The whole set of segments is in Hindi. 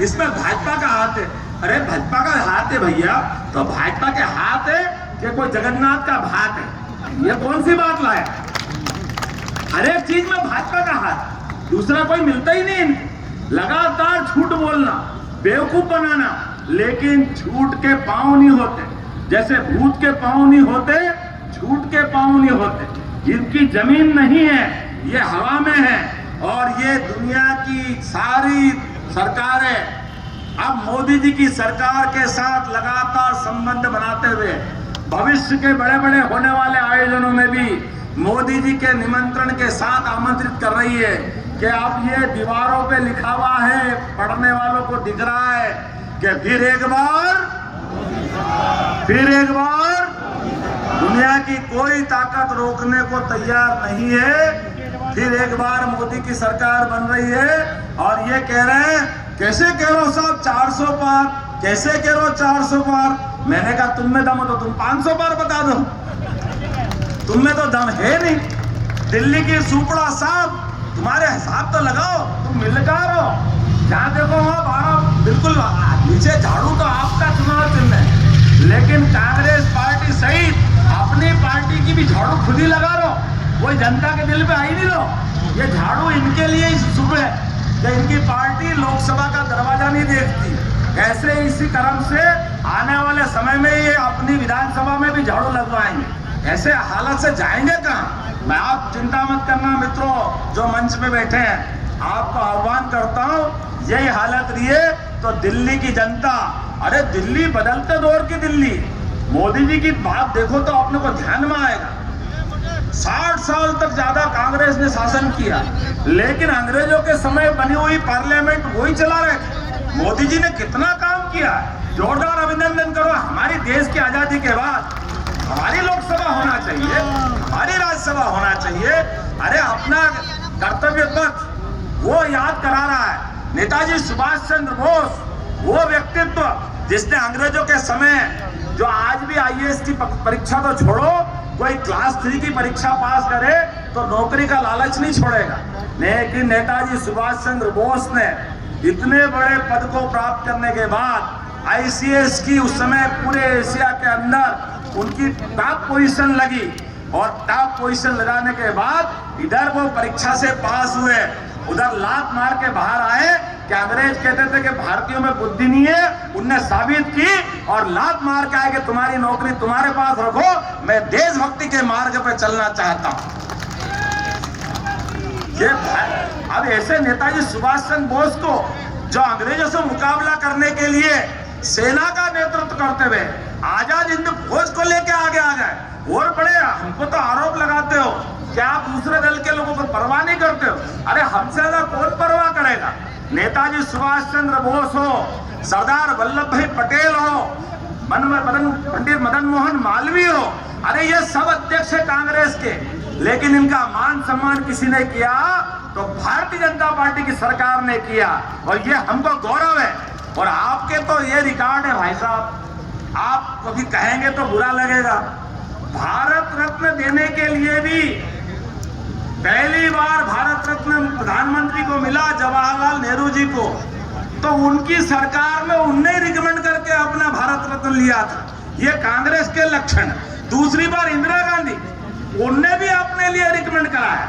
इसमें भाजपा का हाथ है। अरे भाजपा का हाथ है भैया, तो भाजपा के हाथ है कि कोई जगन्नाथ का भात है? ये कौन सी बात लाए? हर एक चीज में भाजपा का हाथ, दूसरा कोई मिलता ही नहीं। लगातार झूठ बोलना, बेवकूफ बनाना, लेकिन झूठ के पांव नहीं होते। जैसे भूत के पांव नहीं होते, झूठ के पांव नहीं होते। इनकी जमीन नहीं है, ये हवा में है। और ये दुनिया की सारी सरकारें अब मोदी जी की सरकार के साथ लगातार संबंध बनाते हुए भविष्य के बड़े बड़े होने वाले आयोजनों में भी मोदी जी के निमंत्रण के साथ आमंत्रित कर रही है कि अब ये दीवारों पे लिखा हुआ है, पढ़ने वालों को दिख रहा है कि फिर एक बार दुनिया की कोई ताकत रोकने को तैयार नहीं है। फिर एक बार मोदी की सरकार बन रही है और ये कह रहे हैं, कैसे कह रहे हो साहब 400 पार, कैसे कह रहे हो 400 पार? मैंने कहा तुम में दम हो तो तुम 500 पार बता दो, तुम में तो दम है नहीं। दिल्ली की सुपड़ा साहब, तुम्हारे हिसाब तो लगाओ, तुम मिलकार हो। जहां देखो वहां 12 बिल्कुल नीचे झाड़ू तो आपका चुनाव चिन्ह है, लेकिन कांग्रेस पार्टी सहित अपनी पार्टी की भी झाड़ू खुद ही लगा लो, कोई जनता के दिल पे आई नहीं लो। ये झाड़ू इनके लिए ही शुभ है कि इनकी पार्टी लोकसभा का दरवाजा नहीं देखती। ऐसे इसी क्रम से आने वाले समय में ये अपनी विधानसभा में भी झाड़ू लगवाएंगे। ऐसे हालत से जाएंगे कहाँ? मैं आप चिंता मत करना मित्रों, जो मंच पे बैठे हैं, आपको आह्वान करता हूँ, यही हालत रही है तो दिल्ली की जनता, अरे दिल्ली बदलते दौर की दिल्ली, मोदी जी की बात देखो तो अपने को ध्यान में आएगा। 60 साल तक ज्यादा कांग्रेस ने शासन किया, लेकिन अंग्रेजों के समय बनी हुई पार्लियामेंट वही चला रहे थे। मोदी जी ने कितना काम किया, जोरदार अभिनंदन करो। हमारी देश की आजादी के बाद हमारी लोकसभा होना चाहिए, हमारी राज्यसभा होना चाहिए। अरे अपना कर्तव्य पथ वो याद करा रहा है। नेताजी सुभाष चंद्र बोस, वो व्यक्तित्व जिसने अंग्रेजों के समय, जो आज भी आईएएस की परीक्षा तो छोड़ो, कोई क्लास 3 की परीक्षा पास करे तो नौकरी का लालच नहीं छोड़ेगा। लेकिन नेताजी सुभाष चंद्र बोस ने इतने बड़े पद को प्राप्त करने के बाद आईसीएस की उस समय पूरे एशिया के अंदर उनकी टॉप पोजीशन लगी, और टॉप पोजीशन लगाने के बाद इधर वो परीक्षा से पास हुए, उधर लात मार के बाहर आए कि अंग्रेज कहते थे कि भारतीयों में बुद्धि नहीं है, उनने साबित की और लात मार के आए कि तुम्हारी नौकरी तुम्हारे पास रखो, मैं देशभक्ति के मार्ग पे चलना चाहता हूं। ये अब ऐसे नेताजी सुभाष चंद्र बोस को, जो अंग्रेजों से मुकाबला करने के लिए सेना का नेतृत्व करते हुए आजाद हिंद फौज को लेके आगे आ गए, और बड़े हमको तो आरोप लगाते हो कि आप दूसरे दल के लोगों को परवाह नहीं करते हो। अरे हमसे ज्यादा कौन परवाह करेगा? नेताजी सुभाष चंद्र बोस हो, सरदार वल्लभ भाई पटेल हो, पंडित मदन मोहन मालवीय हो, अरे ये सब अध्यक्ष है कांग्रेस के, लेकिन इनका मान सम्मान किसी ने किया तो भारतीय जनता पार्टी की सरकार ने किया, और ये हमको गौरव है। और आपके तो ये रिकॉर्ड है भाई साहब, आप कभी कहेंगे तो बुरा लगेगा, भारत रत्न देने के लिए भी पहली बार भारत रत्न प्रधानमंत्री को मिला जवाहरलाल नेहरू जी को, तो उनकी सरकार में उनने रिकमेंड करके अपना भारत रत्न लिया था। ये कांग्रेस के लक्षण। दूसरी बार इंदिरा गांधी, उनने भी अपने लिए रिकमेंड कराया।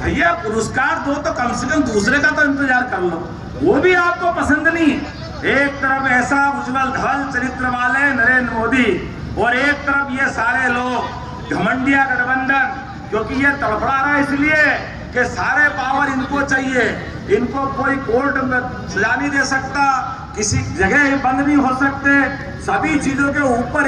भैया पुरस्कार दो तो कम से कम दूसरे का तो इंतजार कर लो, वो भी आपको पसंद नहीं है। एक तरफ ऐसा उज्जवल धवल चरित्र वाले नरेंद्र मोदी, और एक तरफ ये सारे लोग घमंडिया गठबंधन, क्योंकि ये तड़फड़ा रहा है इसलिए कि सारे पावर इनको चाहिए, इनको कोई कोर्ट में सजा नहीं दे सकता, किसी जगह बंद नहीं हो सकते, सभी चीजों के ऊपर